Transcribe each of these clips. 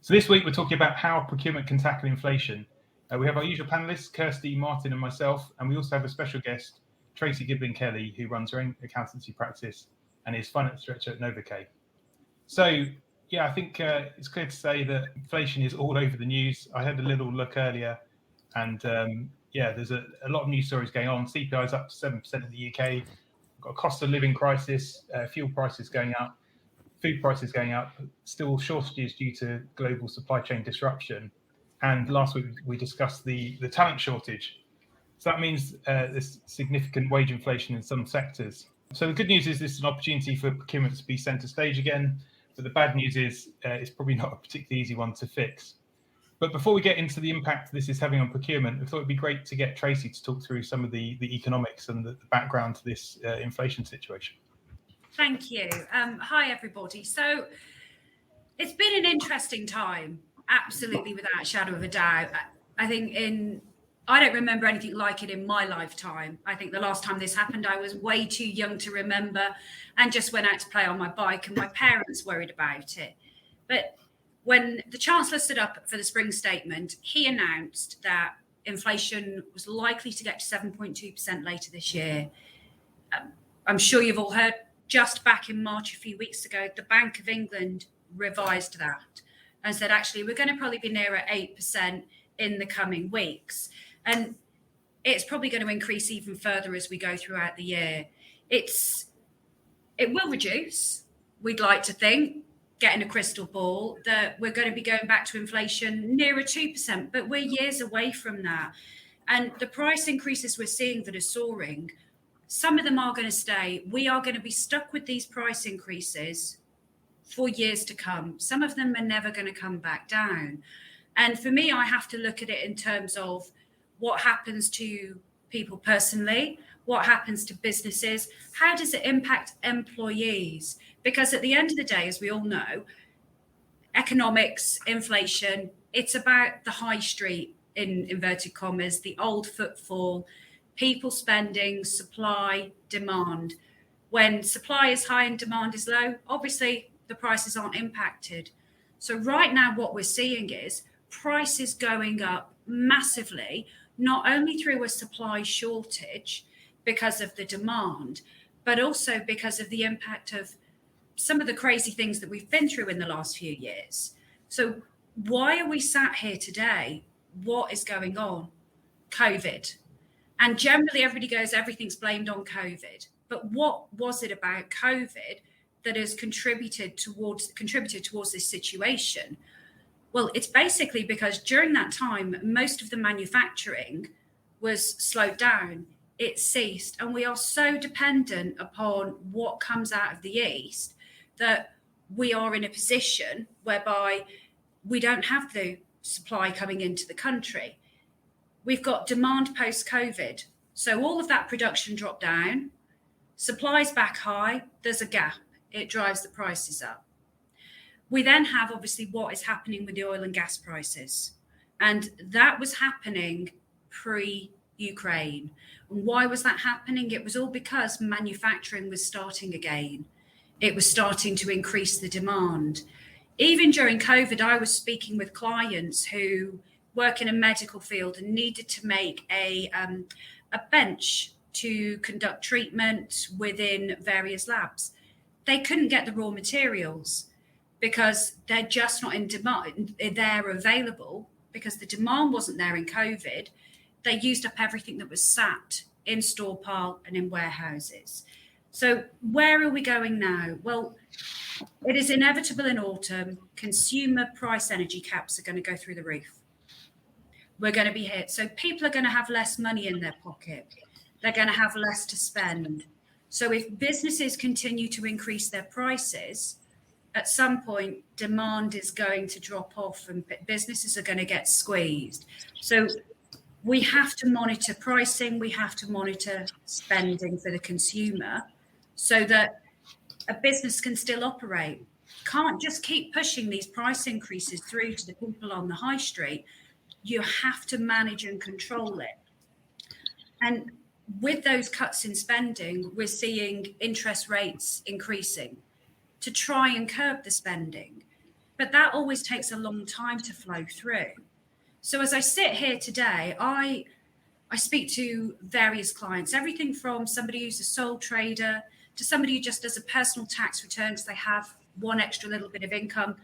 So this week we're talking about how procurement can tackle inflation. We have our usual panelists, Kirsty, Martin and myself, and we also have a special guest, Tracey Giblin Kelly, who runs her own accountancy practice and is finance director at Novo-K. So, yeah, I think it's clear to say that inflation is all over the news. I had a little look earlier and there's a lot of news stories going on. CPI is up to 7% in the UK. We've got a cost of living crisis, fuel prices going up, food prices going up, still shortages due to global supply chain disruption. And last week we discussed the talent shortage. So that means there's significant wage inflation in some sectors. So the good news is this is an opportunity for procurement to be centre stage again. But the bad news is it's probably not a particularly easy one to fix. But before we get into the impact this is having on procurement, I thought it'd be great to get Tracey to talk through some of the economics and the background to this inflation situation. Thank you. Hi, everybody. So it's been an interesting time, absolutely, without a shadow of a doubt. I think I don't remember anything like it in my lifetime. I think the last time this happened, I was way too young to remember and just went out to play on my bike and my parents worried about it. But when the Chancellor stood up for the spring statement, he announced that inflation was likely to get to 7.2% later this year. I'm sure you've all heard, just back in March a few weeks ago, the Bank of England revised that and said, actually, we're going to probably be nearer 8% in the coming weeks. And it's probably going to increase even further as we go throughout the year. It will reduce, we'd like to think, getting a crystal ball, that we're going to be going back to inflation nearer 2%, but we're years away from that. And the price increases we're seeing that are soaring, some of them are going to stay. We are going to be stuck with these price increases for years to come. Some of them are never going to come back down. And for me, I have to look at it in terms of what happens to people personally, what happens to businesses, how does it impact employees? Because at the end of the day, as we all know, economics, inflation, it's about the high street, in inverted commas, the old footfall, people spending, supply, demand. When supply is high and demand is low, obviously the prices aren't impacted. So right now what we're seeing is prices going up massively, not only through a supply shortage because of the demand, but also because of the impact of some of the crazy things that we've been through in the last few years. So why are we sat here today? What is going on? COVID. And generally everybody goes, everything's blamed on COVID. But what was it about COVID that has contributed towards this situation? Well, it's basically because during that time, most of the manufacturing was slowed down. It ceased. And we are so dependent upon what comes out of the East that we are in a position whereby we don't have the supply coming into the country. We've got demand post-COVID. So all of that production dropped down, supply's back high, there's a gap. It drives the prices up. We then have obviously what is happening with the oil and gas prices. And that was happening pre-Ukraine. And why was that happening? It was all because manufacturing was starting again. It was starting to increase the demand. Even during COVID, I was speaking with clients who work in a medical field and needed to make a bench to conduct treatment within various labs. They couldn't get the raw materials because they're just not in demand. They're available because the demand wasn't there in COVID. They used up everything that was sat in store pile and in warehouses. So where are we going now? Well, it is inevitable in autumn. Consumer price energy caps are going to go through the roof. We're going to be hit. So people are going to have less money in their pocket. They're going to have less to spend. So if businesses continue to increase their prices, at some point, demand is going to drop off and businesses are going to get squeezed. So we have to monitor pricing. We have to monitor spending for the consumer so that a business can still operate. Can't just keep pushing these price increases through to the people on the high street. You have to manage and control it. And with those cuts in spending, we're seeing interest rates increasing to try and curb the spending. but that always takes a long time to flow through. So as I sit here today, I speak to various clients, everything from somebody who's a sole trader to somebody who just does a personal tax return because they have one extra little bit of income,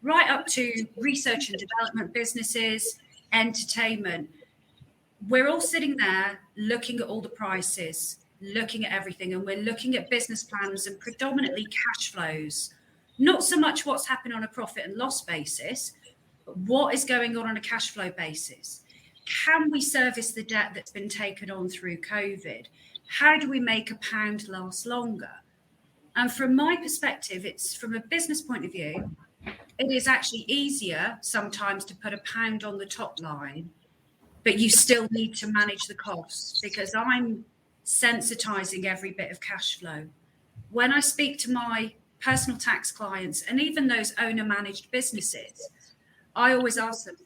right up to research and development businesses, entertainment. We're all sitting there looking at all the prices, looking at everything, and we're looking at business plans and predominantly cash flows. Not so much what's happening on a profit and loss basis, but what is going on a cash flow basis. Can we service the debt that's been taken on through COVID? How do we make a pound last longer? And from my perspective, it's from a business point of view, it is actually easier sometimes to put a pound on the top line, but you still need to manage the costs, because I'm sensitizing every bit of cash flow. When I speak to my personal tax clients and even those owner managed businesses, I always ask them,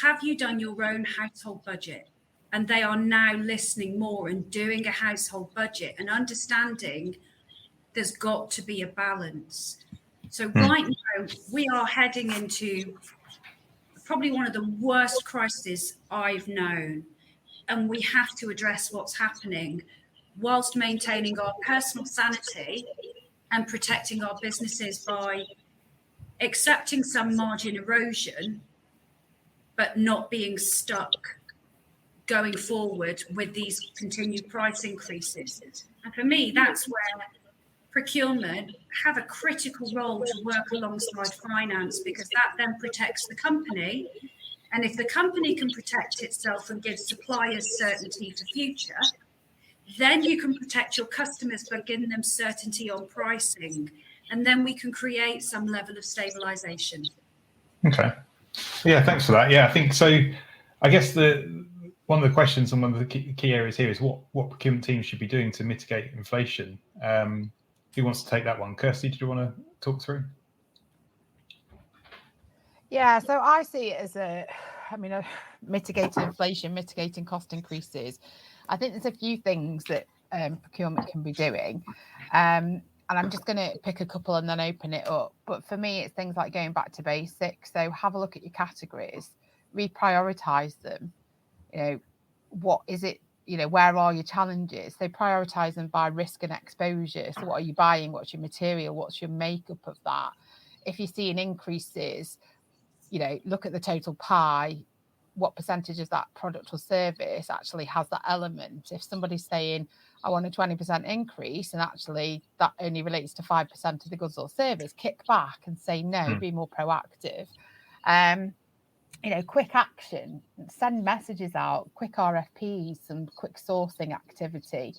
have you done your own household budget? And they are now listening more and doing a household budget and understanding there's got to be a balance. So right now we are heading into probably one of the worst crises I've known. And we have to address what's happening whilst maintaining our personal sanity and protecting our businesses by accepting some margin erosion, but not being stuck going forward with these continued price increases. And for me, that's where procurement have a critical role to work alongside finance, because that then protects the company. And if the company can protect itself and give suppliers certainty for future, then you can protect your customers by giving them certainty on pricing. And then we can create some level of stabilization. Okay. Yeah, thanks for that. Yeah, I think so. I guess one of the questions and one of the key areas here is what procurement teams should be doing to mitigate inflation. Who wants to take that one? Kirsty, did you want to talk through? Yeah, so I see it as mitigating inflation, mitigating cost increases. I think there's a few things that procurement can be doing. And I'm just going to pick a couple and then open it up. But for me, it's things like going back to basics. So have a look at your categories, reprioritize them. What is it? Where are your challenges? So prioritize them by risk and exposure. So what are you buying? What's your material? What's your makeup of that? If you're seeing increases, look at the total pie. What percentage of that product or service actually has that element? If somebody's saying, I want a 20% increase, and actually that only relates to 5% of the goods or service, kick back and say no, be more proactive. Quick action, send messages out, quick RFPs, some quick sourcing activity.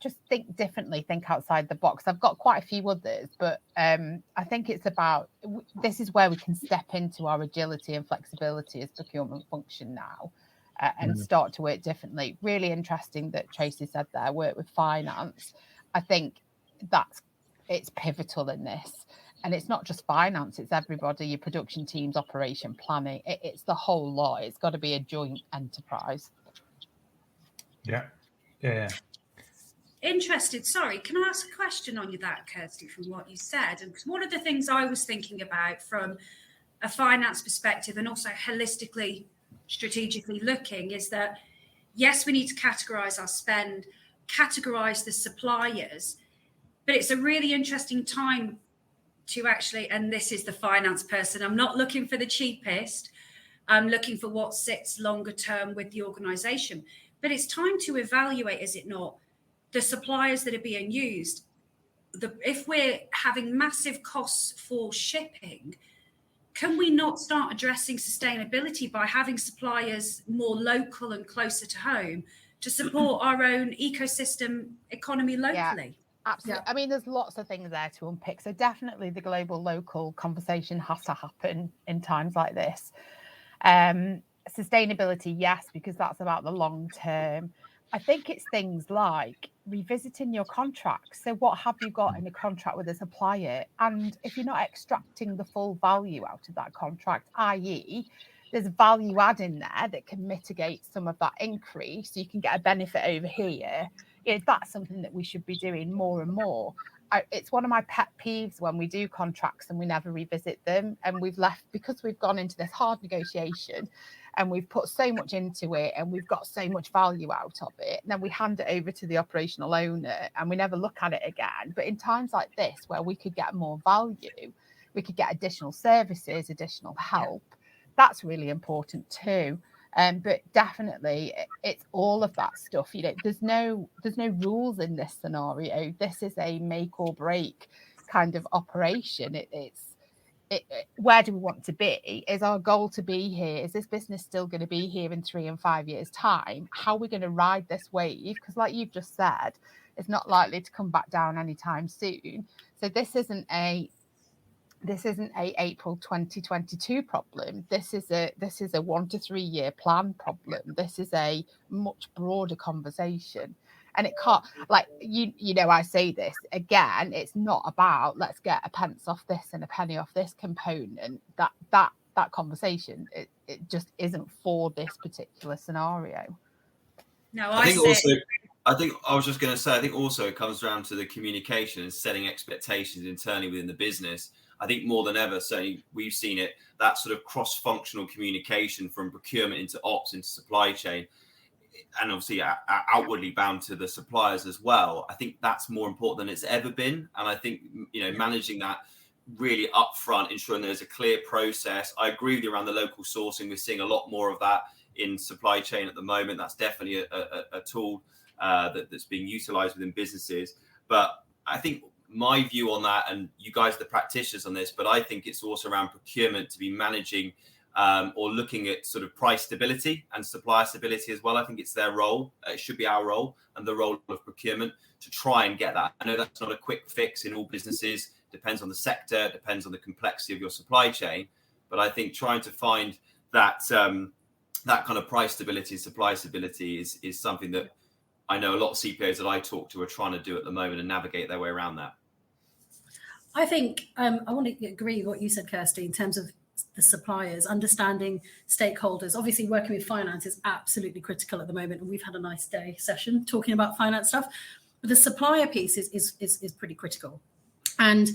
Just think differently, think outside the box. I've got quite a few others, but I think it's about, this is where we can step into our agility and flexibility as procurement function now and start to work differently. Really interesting that Tracey said there, work with finance. I think it's pivotal in this. And it's not just finance, it's everybody, your production teams, operation planning. It's the whole lot. It's got to be a joint enterprise. Yeah. Interested. Sorry, can I ask a question on that, Kirsty, from what you said? And one of the things I was thinking about from a finance perspective and also holistically, strategically looking is that, yes, we need to categorize our spend, categorize the suppliers, but it's a really interesting time to actually, and this is the finance person, I'm not looking for the cheapest, I'm looking for what sits longer term with the organization. But it's time to evaluate, is it not, the suppliers that are being used. If we're having massive costs for shipping, can we not start addressing sustainability by having suppliers more local and closer to home to support our own ecosystem economy locally? Yeah, absolutely. Yeah. I mean, there's lots of things there to unpick. So definitely the global local conversation has to happen in times like this. Sustainability, yes, because that's about the long term. I think it's things like revisiting your contracts. So what have you got in a contract with a supplier? And if you're not extracting the full value out of that contract, i.e. there's value add in there that can mitigate some of that increase, so you can get a benefit over here, that's something that we should be doing more and more. it's one of my pet peeves when we do contracts and we never revisit them, and we've left because we've gone into this hard negotiation and we've put so much into it and we've got so much value out of it, and then we hand it over to the operational owner and we never look at it again. But in times like this where we could get more value, we could get additional services, additional help, that's really important too. But definitely it's all of that stuff. There's no rules in this scenario. This is a make or break kind of operation. Where do we want to be? Is our goal to be here? Is this business still going to be here in 3 and 5 years' time? How are we going to ride this wave? Because like you've just said, it's not likely to come back down anytime soon. So this isn't a April 2022 problem. This is a 1 to 3 year plan problem. This is a much broader conversation. And it can't, like, I say this again, it's not about let's get a pence off this and a penny off this component. That conversation, it just isn't for this particular scenario. No, I think I was just going to say, I think also it comes down to the communication and setting expectations internally within the business. I think more than ever, certainly we've seen it, that sort of cross-functional communication from procurement into ops, into supply chain, and obviously outwardly bound to the suppliers as well. I think that's more important than it's ever been. And I think, managing that really upfront, ensuring there's a clear process. I agree with you around the local sourcing. We're seeing a lot more of that in supply chain at the moment. That's definitely a tool that's being utilized within businesses. But I think my view on that, and you guys are the practitioners on this, but I think it's also around procurement to be managing or looking at sort of price stability and supplier stability as well. I think it's their role. It should be our role and the role of procurement to try and get that. I know that's not a quick fix in all businesses. Depends on the sector, depends on the complexity of your supply chain. But I think trying to find that that kind of price stability and supply stability is something that I know a lot of CPOs that I talk to are trying to do at the moment and navigate their way around that. I think I want to agree with what you said, Kirsty, in terms of the suppliers, understanding stakeholders. Obviously, working with finance is absolutely critical at the moment, and we've had a nice day session talking about finance stuff. But the supplier piece is pretty critical, and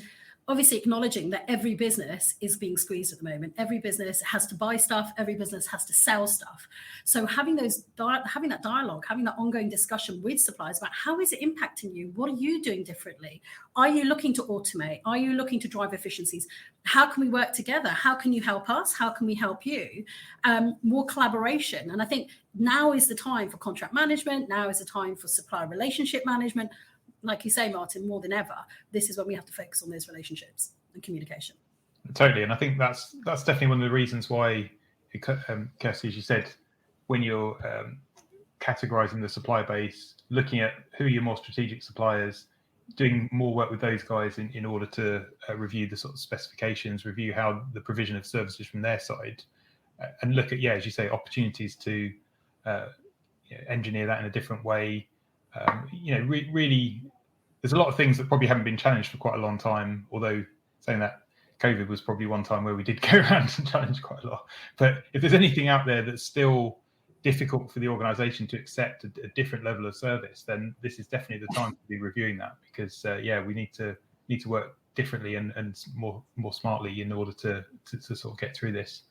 obviously acknowledging that every business is being squeezed at the moment. Every business has to buy stuff. Every business has to sell stuff. So having that dialogue, having that ongoing discussion with suppliers about how is it impacting you? What are you doing differently? Are you looking to automate? Are you looking to drive efficiencies? How can we work together? How can you help us? How can we help you? More collaboration. And I think now is the time for contract management. Now is the time for supplier relationship management. Like you say, Martin, more than ever, this is when we have to focus on those relationships and communication. Totally. And I think that's definitely one of the reasons why, Kirsty, as you said, when you're categorizing the supply base, looking at who are your more strategic suppliers, doing more work with those guys in order to review the sort of specifications, review how the provision of services from their side, and look at, as you say, opportunities to engineer that in a different way. Really, there's a lot of things that probably haven't been challenged for quite a long time, although saying that COVID was probably one time where we did go around and challenge quite a lot. But if there's anything out there that's still difficult for the organisation to accept a different level of service, then this is definitely the time to be reviewing that, because we need to work differently and more smartly in order to sort of get through this.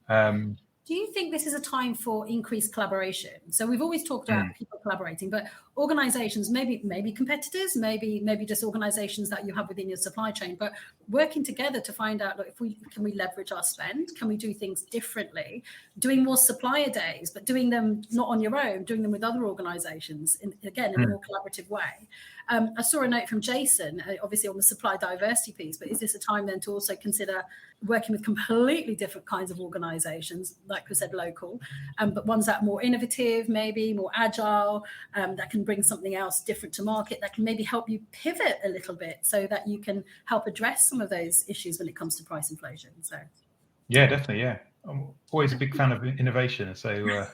Do you think this is a time for increased collaboration? So we've always talked about people collaborating, but organizations, maybe competitors, maybe just organizations that you have within your supply chain, but working together to find out, look, can we leverage our spend? Can we do things differently? Doing more supplier days, but doing them not on your own, doing them with other organizations, in a more collaborative way. I saw a note from Jason, obviously on the supply diversity piece, but is this a time then to also consider working with completely different kinds of organizations, like we said, local, but ones that are more innovative, maybe more agile, that can bring something else different to market, that can maybe help you pivot a little bit so that you can help address some of those issues when it comes to price inflation. So, yeah, definitely. Yeah, I'm always a big fan of innovation. So,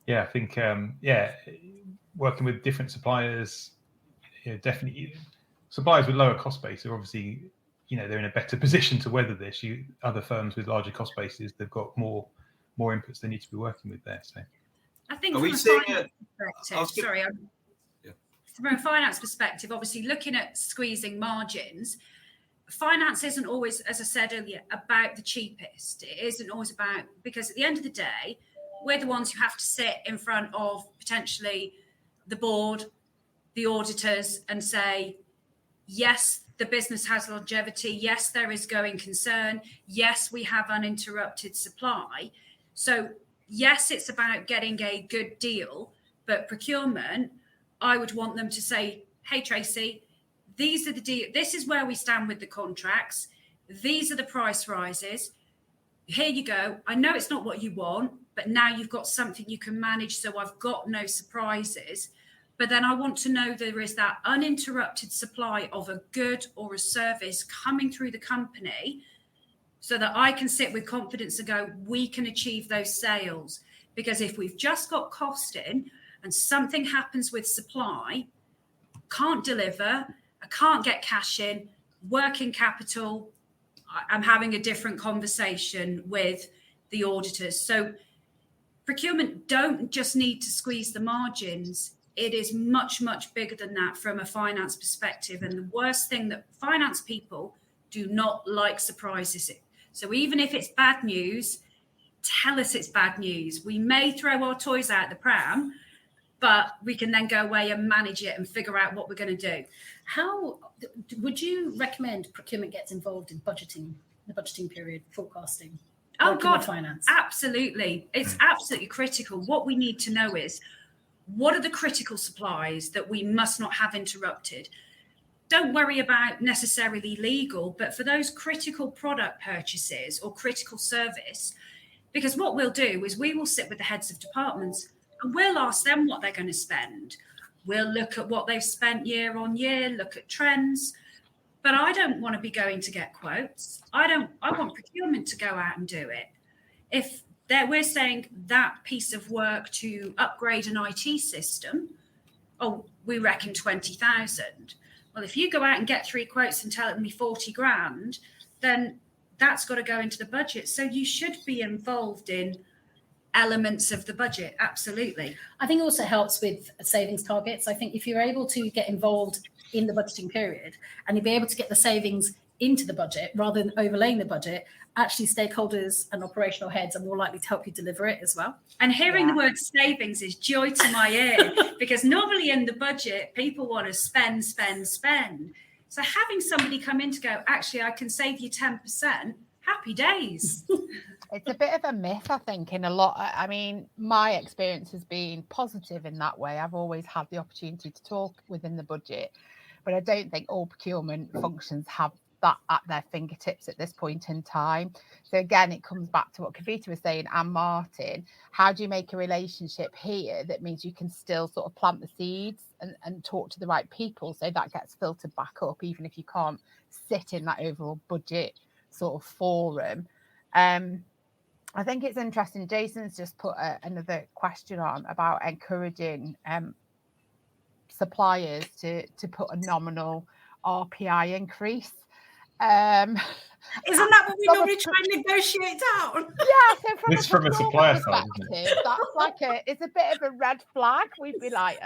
I think, working with different suppliers, definitely suppliers with lower cost base are obviously, they're in a better position to weather this. Other firms with larger cost bases, they've got more inputs they need to be working with there. So I think are we seeing it? from a finance perspective, obviously looking at squeezing margins, finance isn't always, as I said earlier, about the cheapest. It isn't always about, because at the end of the day, we're the ones who have to sit in front of potentially the board, the auditors, and say, yes, the business has longevity. Yes, there is going concern. Yes, we have uninterrupted supply. So yes, it's about getting a good deal, but procurement, I would want them to say, hey, Tracey, these are the deal. This is where we stand with the contracts. These are the price rises. Here you go. I know it's not what you want, but now you've got something you can manage. So I've got no surprises. But then I want to know there is that uninterrupted supply of a good or a service coming through the company so that I can sit with confidence and go, we can achieve those sales. Because if we've just got cost in and something happens with supply, can't deliver, I can't get cash in, working capital, I'm having a different conversation with the auditors. So procurement don't just need to squeeze the margins. It is much, much bigger than that from a finance perspective. And the worst thing that finance people do not like surprises. So even if it's bad news, tell us it's bad news. We may throw our toys out the pram, but we can then go away and manage it and figure out what we're going to do. How would you recommend procurement gets involved in budgeting, the budgeting period, forecasting? Oh God, finance. Absolutely. It's absolutely critical. What we need to know is, what are the critical supplies that we must not have interrupted? Don't worry about necessarily legal, but for those critical product purchases or critical service, because what we'll do is we will sit with the heads of departments and we'll ask them what they're going to spend. We'll look at what they've spent year on year, look at trends. But I don't want to be going to get quotes. I want procurement to go out and do it. If we're saying that piece of work to upgrade an IT system, oh, we reckon 20,000. Well, if you go out and get 3 quotes and tell me 40 grand, then that's got to go into the budget. So you should be involved in elements of the budget. Absolutely. I think it also helps with savings targets. I think if you're able to get involved in the budgeting period and you'll be able to get the savings into the budget rather than overlaying the budget, actually stakeholders and operational heads are more likely to help you deliver it as well. And hearing the word savings is joy to my ear, because normally in the budget, people want to spend. So having somebody come in to go, actually, I can save you 10%, happy days. It's a bit of a myth, I think, in a lot. I mean, my experience has been positive in that way. I've always had the opportunity to talk within the budget, but I don't think all procurement functions have that at their fingertips at this point in time. So again, it comes back to what Kavita was saying and Martin. How do you make a relationship here that means you can still sort of plant the seeds and talk to the right people so that gets filtered back up, even if you can't sit in that overall budget sort of forum? I think it's interesting. Jason's just put another question on about encouraging suppliers to put a nominal RPI increase. Isn't that what we normally try and negotiate down? Yeah, so from a supplier side, that's it's a bit of a red flag. We'd be like,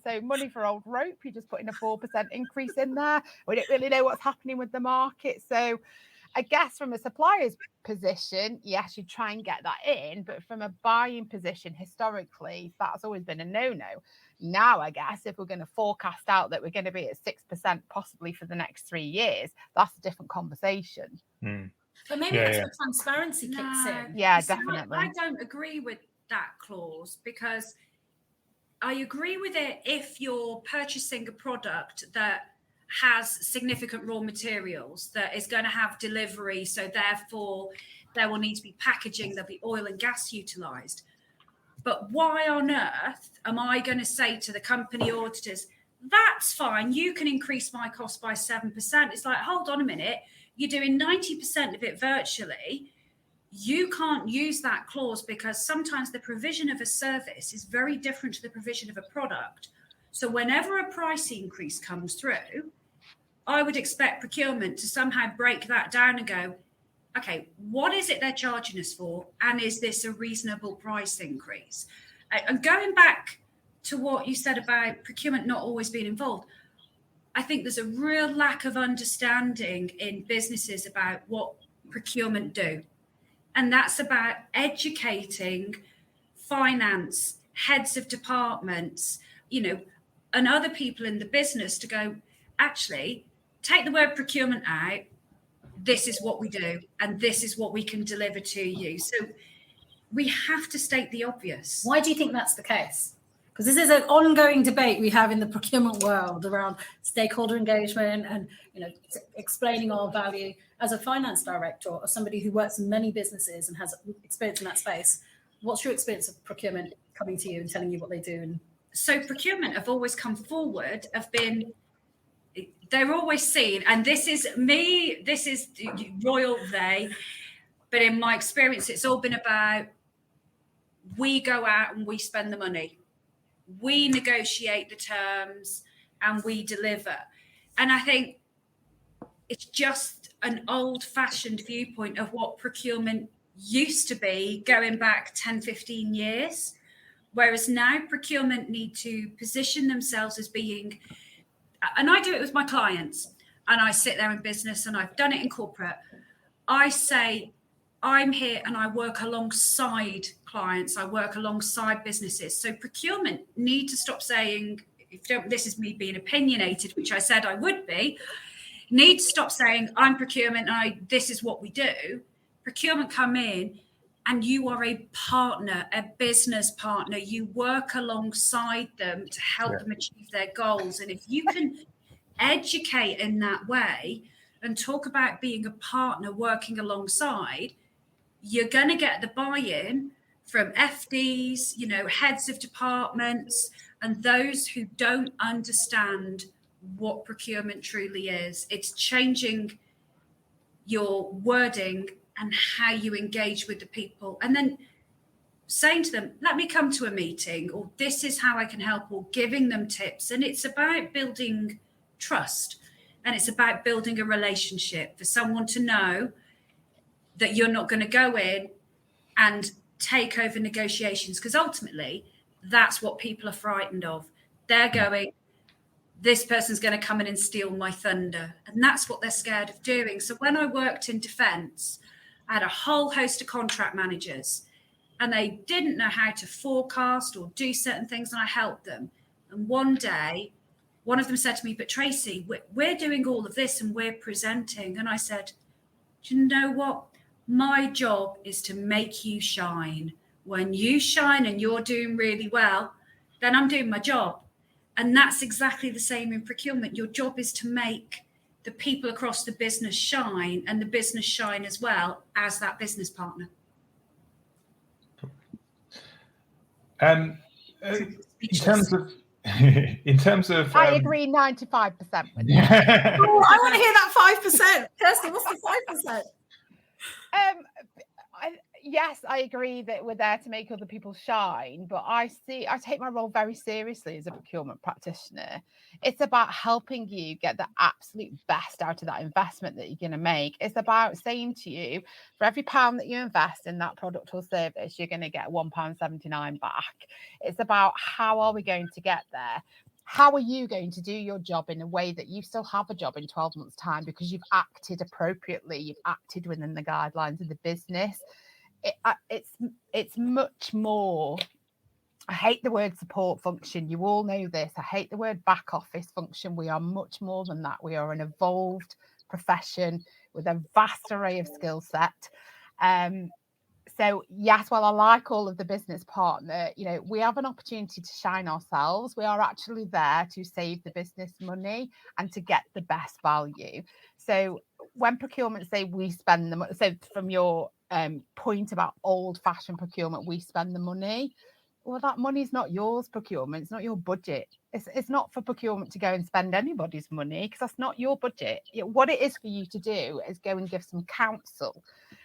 so money for old rope, you're just putting a 4% increase in there. We don't really know what's happening with the market. So I guess from a supplier's position, yes, you try and get that in, but from a buying position, historically, that's always been a no-no. Now, I guess, if we're going to forecast out that we're going to be at 6% possibly for the next 3 years, that's a different conversation. But maybe that's where transparency kicks in. Yeah, definitely. I don't agree with that clause, because I agree with it if you're purchasing a product that has significant raw materials, that is going to have delivery, so therefore there will need to be packaging, there'll be oil and gas utilised. But why on earth am I going to say to the company auditors, that's fine, you can increase my cost by 7%? It's like, hold on a minute, you're doing 90% of it virtually. You can't use that clause, because sometimes the provision of a service is very different to the provision of a product. So whenever a price increase comes through, I would expect procurement to somehow break that down and go, okay, what is it they're charging us for? And is this a reasonable price increase? And going back to what you said about procurement not always being involved, I think there's a real lack of understanding in businesses about what procurement do. And that's about educating finance, heads of departments, and other people in the business to go, actually, take the word procurement out. This is what we do, and this is what we can deliver to you. So we have to state the obvious. Why do you think that's the case? Because this is an ongoing debate we have in the procurement world around stakeholder engagement and explaining our value. As a finance director or somebody who works in many businesses and has experience in that space, what's your experience of procurement coming to you and telling you what they do? And so procurement have always come forward, they're always seen, and this is me, this is royal they, but in my experience, it's all been about, we go out and we spend the money. We negotiate the terms and we deliver. And I think it's just an old-fashioned viewpoint of what procurement used to be going back 10, 15 years. Whereas now procurement need to position themselves as being, and I do it with my clients, and I sit there in business, and I've done it in corporate. I say, I'm here and I work alongside clients. I work alongside businesses. So procurement need to stop saying, this is me being opinionated, which I said I would be, need to stop saying, I'm procurement, this is what we do. Procurement come in and you are a partner, a business partner. You work alongside them to help them achieve their goals. And if you can educate in that way and talk about being a partner working alongside, you're going to get the buy-in from FDs, heads of departments, and those who don't understand what procurement truly is. It's changing your wording and how you engage with the people, and then saying to them, let me come to a meeting, or this is how I can help, or giving them tips. And it's about building trust, and it's about building a relationship for someone to know that you're not going to go in and take over negotiations, because ultimately that's what people are frightened of. They're going, this person's going to come in and steal my thunder. And that's what they're scared of doing. So when I worked in defence, I had a whole host of contract managers, and they didn't know how to forecast or do certain things, and I helped them. And one day, one of them said to me, but Tracey, we're doing all of this and we're presenting. And I said, do you know what? My job is to make you shine. When you shine and you're doing really well, then I'm doing my job. And that's exactly the same in procurement. Your job is to make the people across the business shine, and the business shine as well as that business partner. In terms of, I agree 95% with you. I want to hear that 5%. Kirsty, what's the 5%? Yes, I agree that we're there to make other people shine, but I take my role very seriously as a procurement practitioner. It's about helping you get the absolute best out of that investment that you're going to make. It's about saying to you, for every pound that you invest in that product or service, you're going to get £1.79 back. It's about, how are we going to get there? How are you going to do your job in a way that you still have a job in 12 months' time because you've acted appropriately, you've acted within the guidelines of the business? It's much more. I hate the word support function. You all know this. I hate the word back office function. We are much more than that. We are an evolved profession with a vast array of skill set. So yes, while I like all of the business partner, we have an opportunity to shine ourselves. We are actually there to save the business money and to get the best value. So when procurement say we spend the money, so from your point about old-fashioned procurement, we spend the money. Well, that money's not yours, procurement. It's not your budget. It's not for procurement to go and spend anybody's money, because that's not your budget. What it is for you to do is go and give some counsel,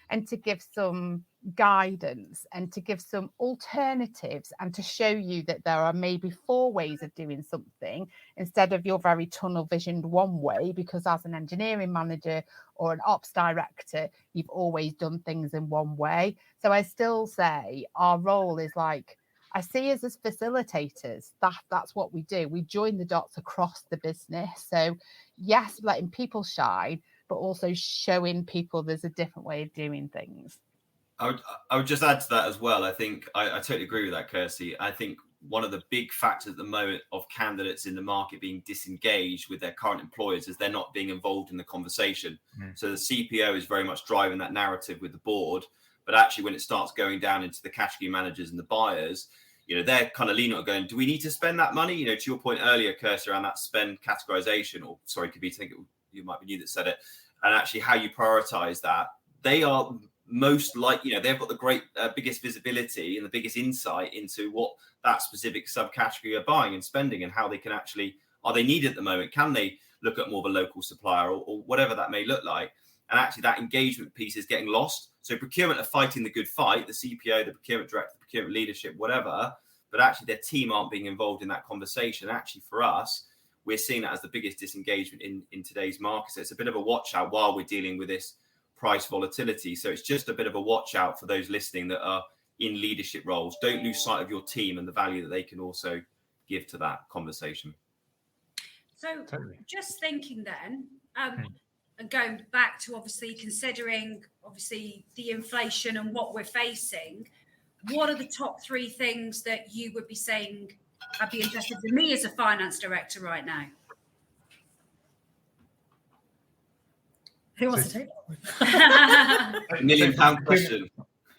and to give some guidance, and to give some alternatives, and to show you that there are maybe 4 ways of doing something instead of your very tunnel visioned one way, because as an engineering manager or an ops director, you've always done things in one way. So I still say our role is like I see us as facilitators. That's what we do. We join the dots across the business. So yes, letting people shine, but also showing people there's a different way of doing things. I would just add to that as well. I think I totally agree with that, Kirsty. I think one of the big factors at the moment of candidates in the market being disengaged with their current employers is they're not being involved in the conversation. So the CPO is very much driving that narrative with the board. But actually, when it starts going down into the category managers and the buyers, they're kind of leaning on going, do we need to spend that money? To your point earlier, Kirsty, around that spend categorization, or sorry, Kavita, I think you might be you that said it, and actually how you prioritize that. They are most likely, they've got the great biggest visibility and the biggest insight into what that specific subcategory are buying and spending, and how they can actually, are they needed at the moment? Can they look at more of a local supplier or whatever that may look like? And actually that engagement piece is getting lost. So procurement are fighting the good fight, the CPO, the procurement director, the procurement leadership, whatever, but actually their team aren't being involved in that conversation. Actually, for us, we're seeing that as the biggest disengagement in today's market. So it's a bit of a watch out while we're dealing with this price volatility. So it's just a bit of a watch out for those listening that are in leadership roles. Don't lose sight of your team and the value that they can also give to that conversation. So just thinking then, and going back to obviously considering the inflation and what we're facing, what are the top 3 things that you would be saying I'd be interested in me as a finance director right now? Who wants to take that? £1 million question.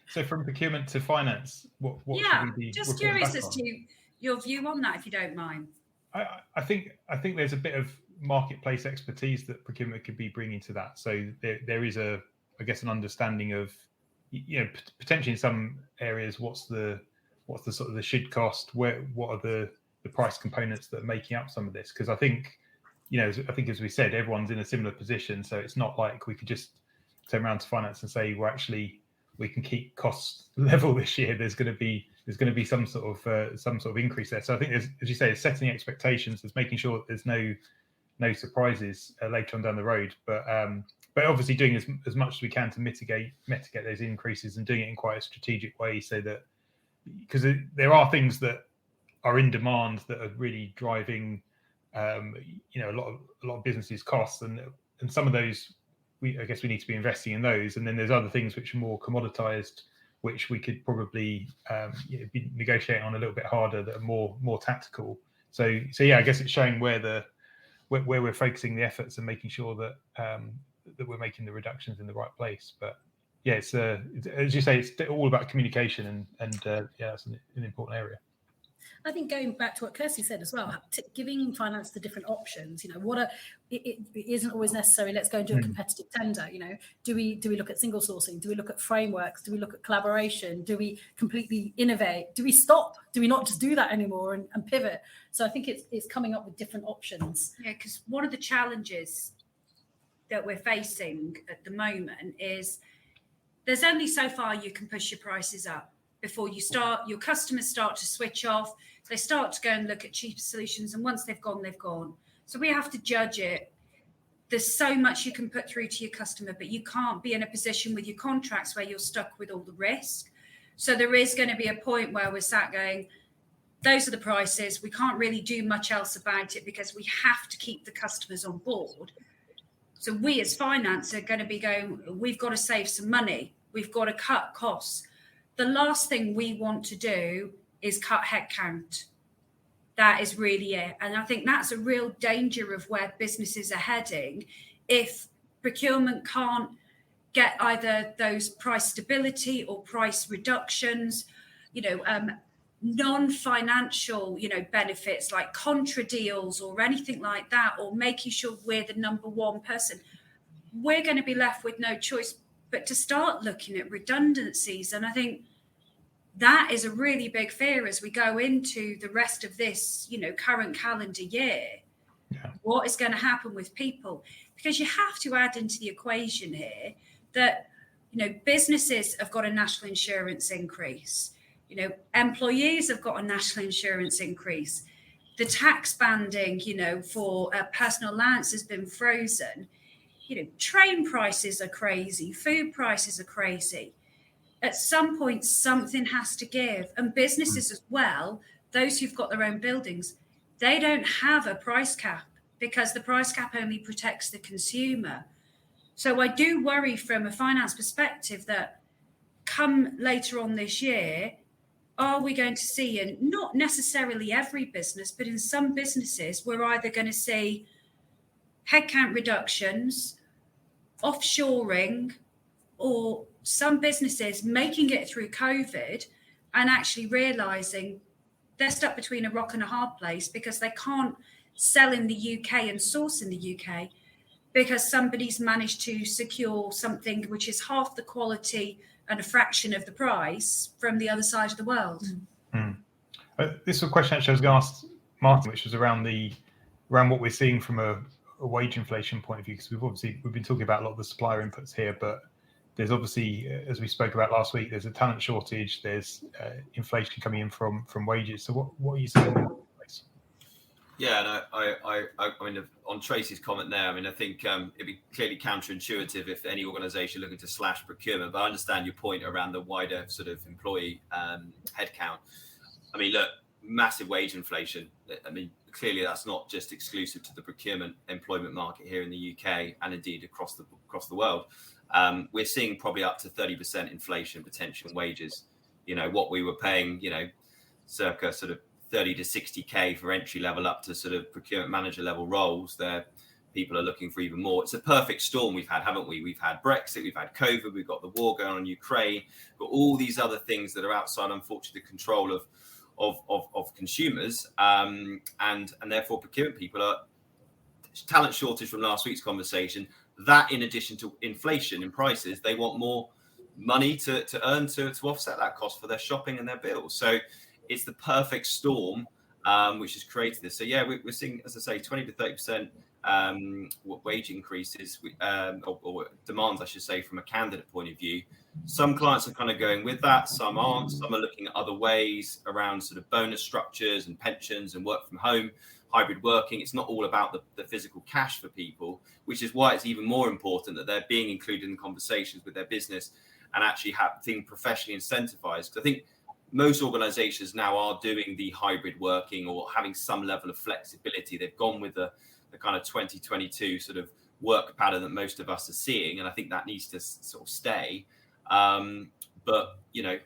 So from procurement to finance, what should we be? Just curious as to your view on that, if you don't mind. I think there's a bit of marketplace expertise that procurement could be bringing to that. So there is an understanding of, potentially in some areas, what's the sort of the should cost, what are the price components that are making up some of this? Because I think as we said, everyone's in a similar position. So it's not like we could just turn around to finance and say, well, actually, we can keep costs level this year. There's going to be some sort of increase there. So I think, as you say, it's setting expectations, it's making sure that there's no surprises later on down the road. But obviously doing as much as we can to mitigate those increases, and doing it in quite a strategic way, so that, because there are things that are in demand that are really driving a lot of businesses' costs, and some of those I guess we need to be investing in those. And then there's other things which are more commoditized, which we could probably be negotiating on a little bit harder, that are more tactical. So yeah, I guess it's showing where we're focusing the efforts and making sure that that we're making the reductions in the right place. But yeah, it's as you say, it's all about communication, and it's an important area. I think going back to what Kirsty said as well, giving finance the different options, it isn't always necessary. Let's go and do a competitive tender. Do we look at single sourcing? Do we look at frameworks? Do we look at collaboration? Do we completely innovate? Do we stop? Do we not just do that anymore and pivot? So I think it's coming up with different options. Yeah, because one of the challenges that we're facing at the moment is there's only so far you can push your prices up before your customers start to switch off. They start to go and look at cheaper solutions, and once they've gone, they've gone. So we have to judge it. There's so much you can put through to your customer, but you can't be in a position with your contracts where you're stuck with all the risk. So there is going to be a point where we're sat going, those are the prices. We can't really do much else about it because we have to keep the customers on board. So we as finance are going to be going, we've got to save some money. We've got to cut costs. The last thing we want to do is cut headcount. That is really it. And I think that's a real danger of where businesses are heading. If procurement can't get either those price stability or price reductions, non-financial, benefits like contra deals or anything like that, or making sure we're the number one person, we're going to be left with no choice but to start looking at redundancies. And I think that is a really big fear as we go into the rest of this, current calendar year. Yeah. What is going to happen with people? Because you have to add into the equation here that, businesses have got a national insurance increase. Employees have got a national insurance increase. The tax banding, for personal allowance has been frozen. Train prices are crazy. Food prices are crazy. at some point, something has to give. And businesses as well, those who've got their own buildings, they don't have a price cap because the price cap only protects the consumer. So I do worry from a finance perspective that come later on this year, are we going to see, and not necessarily every business, but in some businesses, we're either going to see headcount reductions, offshoring, or some businesses making it through COVID and actually realizing they're stuck between a rock and a hard place because they can't sell in the UK and source in the UK because somebody's managed to secure something which is half the quality and a fraction of the price from the other side of the world. This is a question actually I was going to ask Martin, which was around what we're seeing from a wage inflation point of view, because we've been talking about a lot of the supplier inputs here, but there's obviously, as we spoke about last week, there's a talent shortage, there's inflation coming in from wages. So what are you seeing in that place? Yeah, no, I mean, on Tracey's comment there, I mean, I think it'd be clearly counterintuitive if any organisation looking to slash procurement, but I understand your point around the wider sort of employee headcount. I mean, look, massive wage inflation. I mean, clearly that's not just exclusive to the procurement employment market here in the UK and indeed across the world. We're seeing probably up to 30% inflation potential in wages. You know, what we were paying, you know, circa sort of 30 to 60K for entry level up to sort of procurement manager level roles. There, people are looking for even more. It's a perfect storm we've had, haven't we? We've had Brexit, we've had COVID, we've got the war going on in Ukraine, but all these other things that are outside, unfortunately, the control of consumers, and therefore procurement people are talent shortage from last week's conversation. That, in addition to inflation in prices, they want more money to earn to offset that cost for their shopping and their bills. So it's the perfect storm which has created this. So yeah, we're seeing, as I say, 20 to 30% wage increases or demands, I should say, from a candidate point of view. Some clients are kind of going with that, some aren't. Some are looking at other ways around sort of bonus structures and pensions and work from home, hybrid working. It's not all about the physical cash for people, which is why it's even more important that they're being included in conversations with their business and actually being professionally incentivized. Because I think most organizations now are doing the hybrid working or having some level of flexibility. They've gone with the kind of 2022 sort of work pattern that most of us are seeing. And I think that needs to sort of stay. But, you know,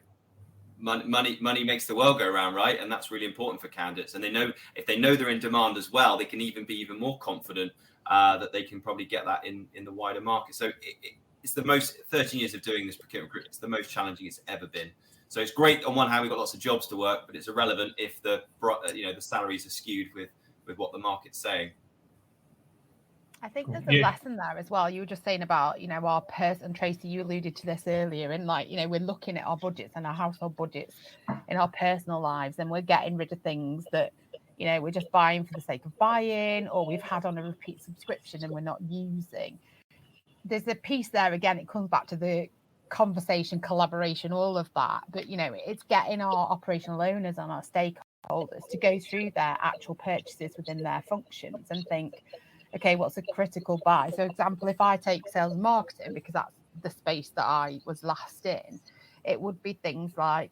money makes the world go around, right? And that's really important for candidates. And they know, if they know they're in demand as well, they can even be even more confident that they can probably get that in the wider market. So it's the most 13 years of doing this procurement group. It's the most challenging it's ever been. So it's great on one hand, we've got lots of jobs to work, but it's irrelevant if the salaries are skewed with what the market's saying. I think there's a lesson there as well. You were just saying about, you know, our person, Tracey, you alluded to this earlier, and like, you know, we're looking at our budgets and our household budgets in our personal lives, and we're getting rid of things that, you know, we're just buying for the sake of buying, or we've had on a repeat subscription and we're not using. There's a piece there, again, it comes back to the conversation, collaboration, all of that. But, you know, it's getting our operational owners and our stakeholders to go through their actual purchases within their functions and think, okay, what's a critical buy? So, example, if I take sales and marketing, because that's the space that I was last in, it would be things like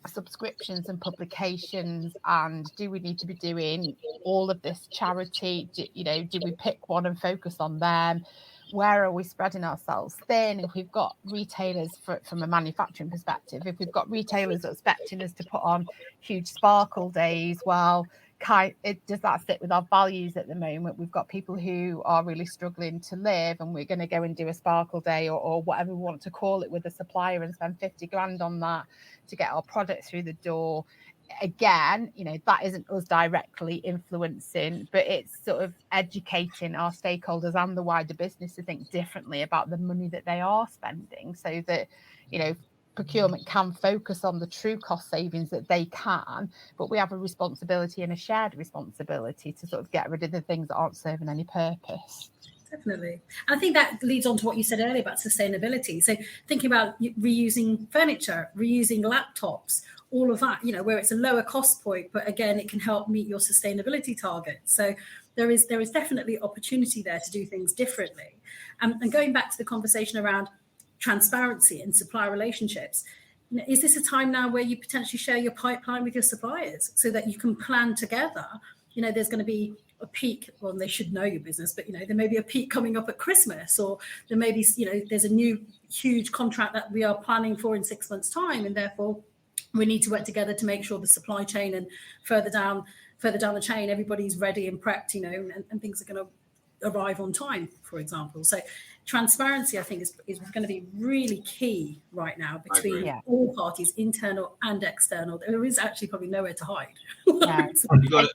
subscriptions and publications, and do we need to be doing all of this charity? Do we pick one and focus on them? Where are we spreading ourselves thin? If we've got retailers from a manufacturing perspective, if we've got retailers expecting us to put on huge sparkle days, well, does that fit with our values at the moment? We've got people who are really struggling to live, and we're going to go and do a sparkle day or whatever we want to call it with a supplier and spend 50 grand on that to get our product through the door. Again, you know, that isn't us directly influencing, but it's sort of educating our stakeholders and the wider business to think differently about the money that they are spending, so that, you know, procurement can focus on the true cost savings that they can, but we have a responsibility and a shared responsibility to sort of get rid of the things that aren't serving any purpose. Definitely. And I think that leads on to what you said earlier about sustainability. So thinking about reusing furniture, reusing laptops, all of that, you know, where it's a lower cost point, but again, it can help meet your sustainability targets. So there is definitely opportunity there to do things differently. And going back to the conversation around transparency in supplier relationships. Is this a time now where you potentially share your pipeline with your suppliers so that you can plan together? There's going to be a peak, well, they should know your business, but there may be a peak coming up at Christmas, or there may be, there's a new huge contract that we are planning for in 6 months' time, and therefore we need to work together to make sure the supply chain and further down the chain, everybody's ready and prepped, and things are going to arrive on time, for example. So transparency, I think, is going to be really key right now between all parties, internal and external. There is actually probably nowhere to hide. Yeah. You got it.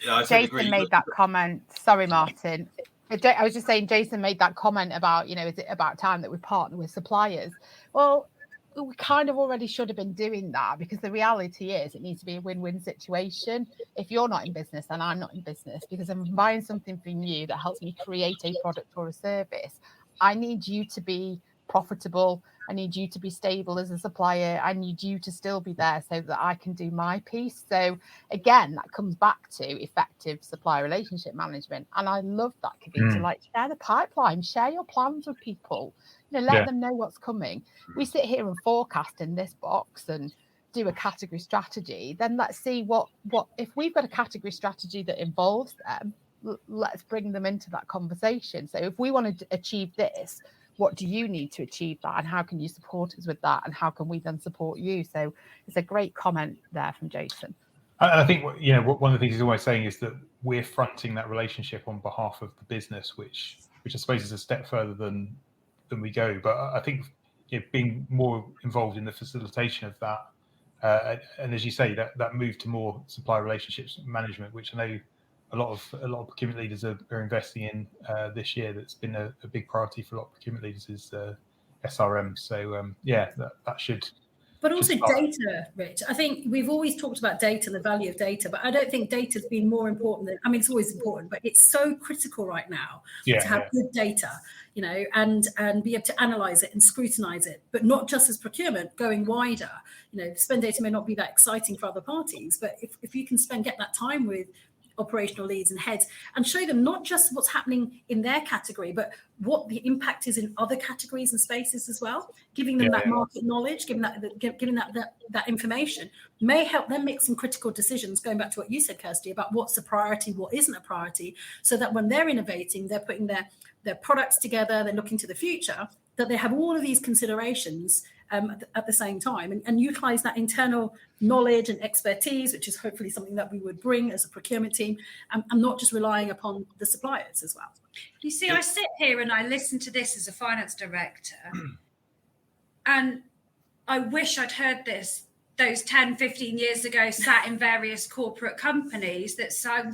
Yeah, I Jason made that comment. Sorry, Martin. I was just saying, Jason made that comment about, is it about time that we partner with suppliers? Well, we kind of already should have been doing that, because the reality is it needs to be a win-win situation. If you're not in business, then I'm not in business, because I'm buying something from you that helps me create a product or a service. I need you to be profitable. I need you to be stable as a supplier. I need you to still be there so that I can do my piece. So again, that comes back to effective supplier relationship management. And I love that, Kavita, like share the pipeline, share your plans with people, let them know what's coming. We sit here and forecast in this box and do a category strategy. Then let's see what if we've got a category strategy that involves them, let's bring them into that conversation. So if we want to achieve this, what do you need to achieve that, and how can you support us with that, and how can we then support you? So it's a great comment there from Jason. And I think one of the things he's always saying is that we're fronting that relationship on behalf of the business, which I suppose is a step further than we go. But I think being more involved in the facilitation of that, and as you say, that move to more supplier relationships management, which I know a lot of procurement leaders are investing in this year. That's been a big priority for a lot of procurement leaders is SRM. So that should. But also data, Rich. I think we've always talked about data and the value of data, but I don't think data's been more important than. I mean, it's always important, but it's so critical right now to have good data, and be able to analyze it and scrutinize it, but not just as procurement, going wider. Spend data may not be that exciting for other parties, but if you can get that time with operational leads and heads and show them not just what's happening in their category, but what the impact is in other categories and spaces as well, giving them that market knowledge, giving that information may help them make some critical decisions, going back to what you said, Kirsty, about what's a priority, what isn't a priority, so that when they're innovating, they're putting their products together, they're looking to the future, that they have all of these considerations at the same time, and utilize that internal knowledge and expertise, which is hopefully something that we would bring as a procurement team, and not just relying upon the suppliers as well. You see, I sit here and I listen to this as a finance director, and I wish I'd heard those 10, 15 years ago, sat in various corporate companies that sat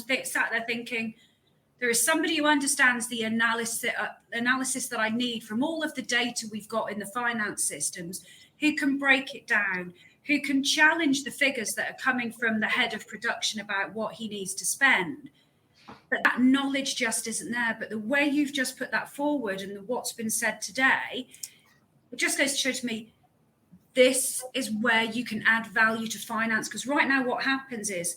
there thinking, there is somebody who understands the analysis that I need from all of the data we've got in the finance systems, who can break it down, who can challenge the figures that are coming from the head of production about what he needs to spend. But that knowledge just isn't there. But the way you've just put that forward and what's been said today, it just goes to show to me, this is where you can add value to finance. Because right now what happens is,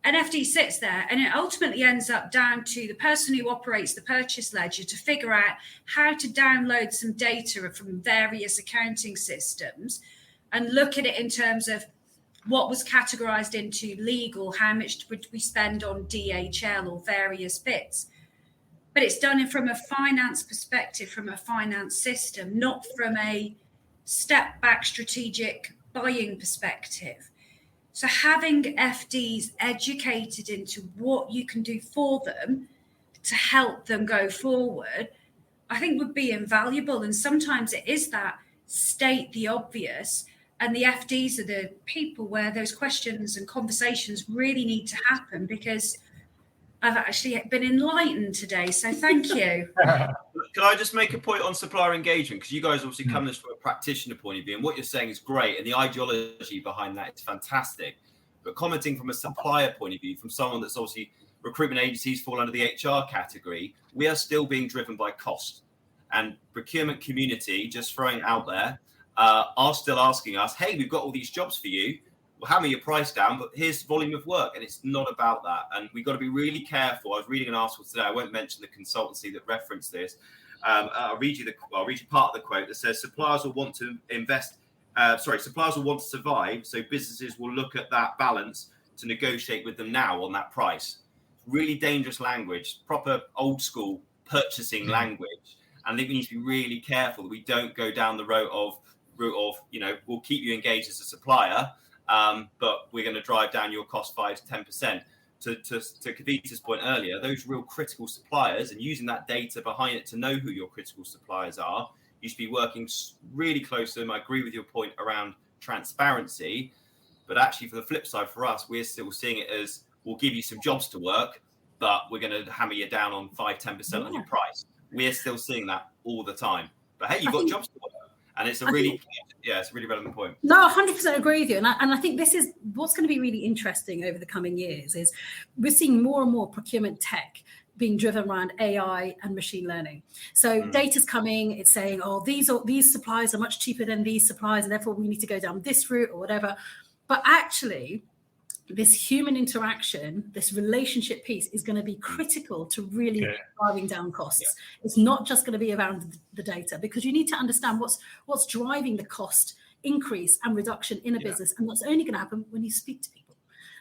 an FD sits there and it ultimately ends up down to the person who operates the purchase ledger to figure out how to download some data from various accounting systems and look at it in terms of what was categorized into legal, how much would we spend on DHL or various bits. But it's done from a finance perspective, from a finance system, not from a step back strategic buying perspective. So having FDs educated into what you can do for them to help them go forward, I think would be invaluable. And sometimes it is that state the obvious, and the FDs are the people where those questions and conversations really need to happen, because I've actually been enlightened today. So thank you. Can I just make a point on supplier engagement? Because you guys obviously come this from a practitioner point of view, and what you're saying is great, and the ideology behind that is fantastic. But commenting from a supplier point of view, from someone that's obviously recruitment agencies fall under the HR category, we are still being driven by cost. And procurement community, just throwing it out there, are still asking us, hey, we've got all these jobs for you. Well, hammer your price down, but here's the volume of work. And it's not about that. And we've got to be really careful. I was reading an article today. I won't mention the consultancy that referenced this. I'll read you part of the quote that says suppliers will want to suppliers will want to survive, so businesses will look at that balance to negotiate with them now on that price. Really dangerous language, proper old school purchasing language. And I think we need to be really careful that we don't go down the route of we'll keep you engaged as a supplier, but we're going to drive down your cost 5 to 10%. To Kavita's point earlier, those real critical suppliers, and using that data behind it to know who your critical suppliers are, you should be working really close to them. I agree with your point around transparency, but actually for the flip side, for us, we're still seeing it as we'll give you some jobs to work, but we're going to hammer you down on 10% on your price. We're still seeing that all the time. But hey, you've got jobs to work. And it's a really relevant point. No, 100% agree with you. And I think this is what's going to be really interesting over the coming years is we're seeing more and more procurement tech being driven around AI and machine learning. So data's coming, it's saying, these suppliers are much cheaper than these suppliers, and therefore we need to go down this route or whatever. But actually, this human interaction, this relationship piece is going to be critical to really driving down costs. Yeah. It's not just going to be around the data, because you need to understand what's driving the cost increase and reduction in a business. And that's only going to happen when you speak to people.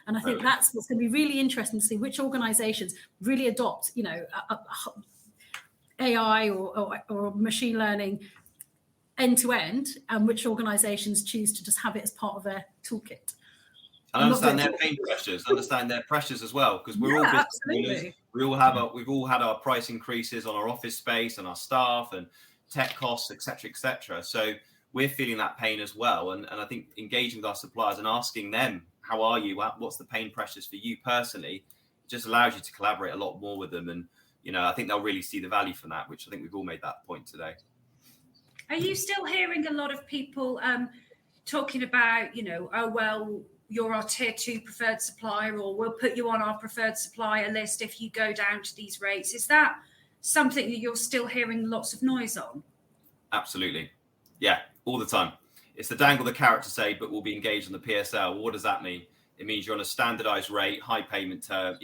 And I think that's what's going to be really interesting to see which organizations really adopt, AI or machine learning end to end, and which organizations choose to just have it as part of their toolkit. And understand their pressures as well, because we're all business owners. We've all had our price increases on our office space and our staff and tech costs, etc. So we're feeling that pain as well. And I think engaging with our suppliers and asking them, how are you? What's the pain pressures for you personally? Just allows you to collaborate a lot more with them. And, I think they'll really see the value from that, which I think we've all made that point today. Are you still hearing a lot of people talking about, you're our tier 2 preferred supplier, or we'll put you on our preferred supplier list if you go down to these rates? Is that something that you're still hearing lots of noise on? Absolutely. Yeah, all the time. It's the dangle the carrot to say, but we'll be engaged on the PSL. What does that mean? It means you're on a standardized rate, high payment term,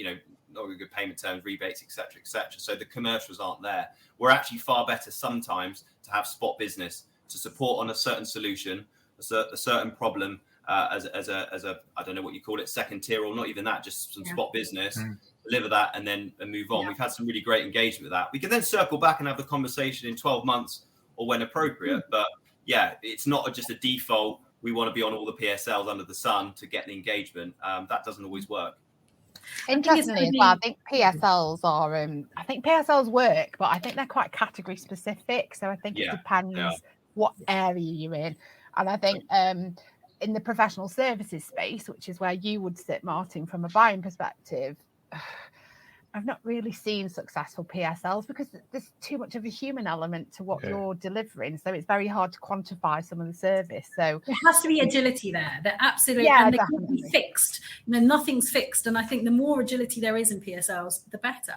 not really good payment terms, rebates, etc. So the commercials aren't there. We're actually far better sometimes to have spot business to support on a certain solution, a certain problem, as a I don't know what you call it, second tier, or not even that, just some spot business, deliver that and move on. We've had some really great engagement with that. We can then circle back and have the conversation in 12 months or when appropriate. But it's not just a default. We want to be on all the PSLs under the sun to get the engagement. That doesn't always work. Interestingly as well, I think PSLs work, but I think they're quite category specific. So I think it depends what area you're in. And I think in the professional services space, which is where you would sit, Martin, from a buying perspective, I've not really seen successful PSLs because there's too much of a human element to what you're delivering. So it's very hard to quantify some of the service. So there has to be agility there. They're absolutely, and they can't be fixed. Nothing's fixed. And I think the more agility there is in PSLs, the better.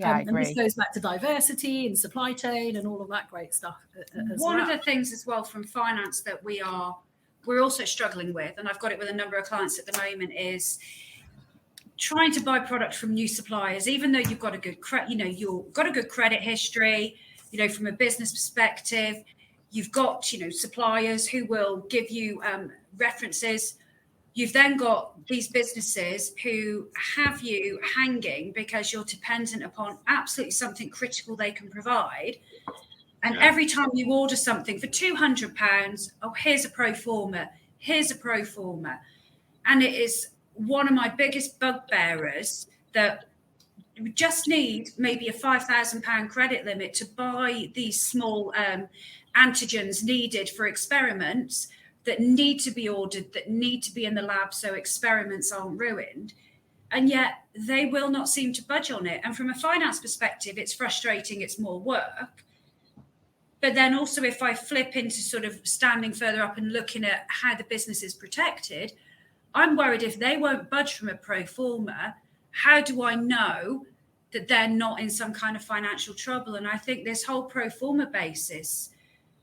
I agree. And this goes back to diversity and supply chain and all of that great stuff. One of the things as well from finance that we're also struggling with, and I've got it with a number of clients at the moment, is trying to buy product from new suppliers, even though you've got a good you've got a good credit history, from a business perspective, you've got, suppliers who will give you references. You've then got these businesses who have you hanging because you're dependent upon absolutely something critical they can provide. And every time you order something for £200, here's a pro forma, and it is one of my biggest bugbearers that we just need maybe a £5,000 credit limit to buy these small antigens needed for experiments that need to be ordered, that need to be in the lab so experiments aren't ruined. And yet they will not seem to budge on it. And from a finance perspective, it's frustrating, it's more work. But then also if I flip into sort of standing further up and looking at how the business is protected, I'm worried if they won't budge from a pro forma, how do I know that they're not in some kind of financial trouble? And I think this whole pro forma basis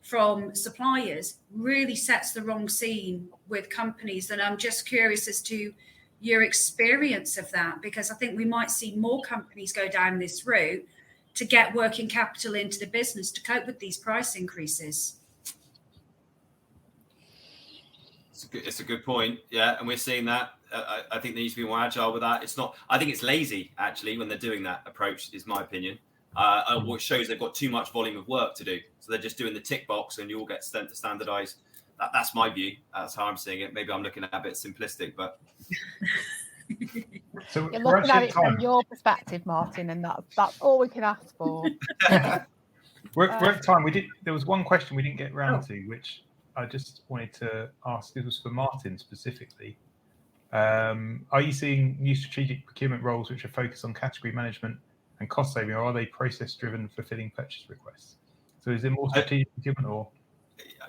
from suppliers really sets the wrong scene with companies. And I'm just curious as to your experience of that, because I think we might see more companies go down this route to get working capital into the business to cope with these price increases. It's a good point. Yeah, and we're seeing that. I think they need to be more agile with that. It's not. I think it's lazy actually when they're doing that approach. Is my opinion. What shows they've got too much volume of work to do, so they're just doing the tick box, and you all get sent to standardise. That's my view. That's how I'm seeing it. Maybe I'm looking at it a bit simplistic, but. So you're looking at it from your perspective, Martin, and that's all we can ask for. We're at time. There was one question we didn't get round to, which I just wanted to ask. This was for Martin specifically. Are you seeing new strategic procurement roles which are focused on category management and cost saving, or are they process-driven fulfilling purchase requests? So is it more strategic procurement or?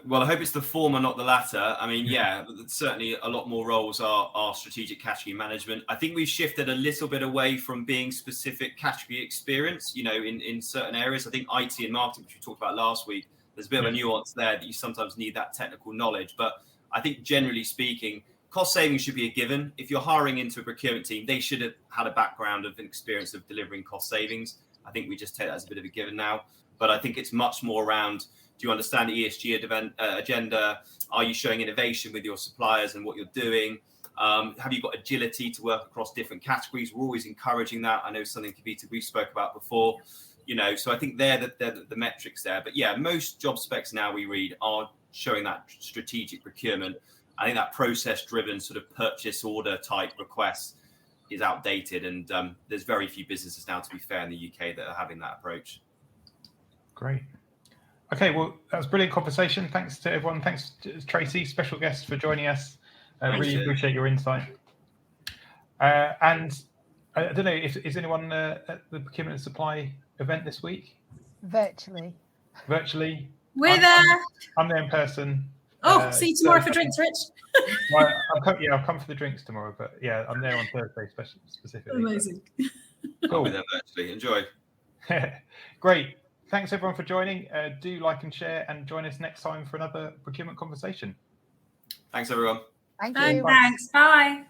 Well, I hope it's the former, not the latter. I mean, yeah, certainly a lot more roles are strategic category management. I think we've shifted a little bit away from being specific category experience, in certain areas. I think IT and marketing, which we talked about last week, there's a bit of a nuance there that you sometimes need that technical knowledge. But I think generally speaking, cost savings should be a given. If you're hiring into a procurement team, they should have had a background of an experience of delivering cost savings. I think we just take that as a bit of a given now. But I think it's much more around, do you understand the ESG agenda? Are you showing innovation with your suppliers and what you're doing? Have you got agility to work across different categories? We're always encouraging that. I know something, Kavita, we spoke about before. So I think they're the metrics there. But yeah, most job specs now we read are showing that strategic procurement. I think that process-driven sort of purchase order type requests is outdated, and there's very few businesses now, to be fair, in the UK that are having that approach. Great. Okay, well, that was a brilliant conversation. Thanks to everyone. Thanks to Tracey, special guest, for joining us. Really appreciate your insight. And I don't know, is anyone at the Procurement and Supply event this week? Virtually. We're there. I'm there in person. See you tomorrow for drinks, Rich. Well, I'll come for the drinks tomorrow, but yeah, I'm there on Thursday specifically. Amazing. Cool. I'll be there virtually. Enjoy. Great. Thanks everyone for joining. Do like and share, and join us next time for another procurement conversation. Thanks everyone. Thank you. Thanks. Bye.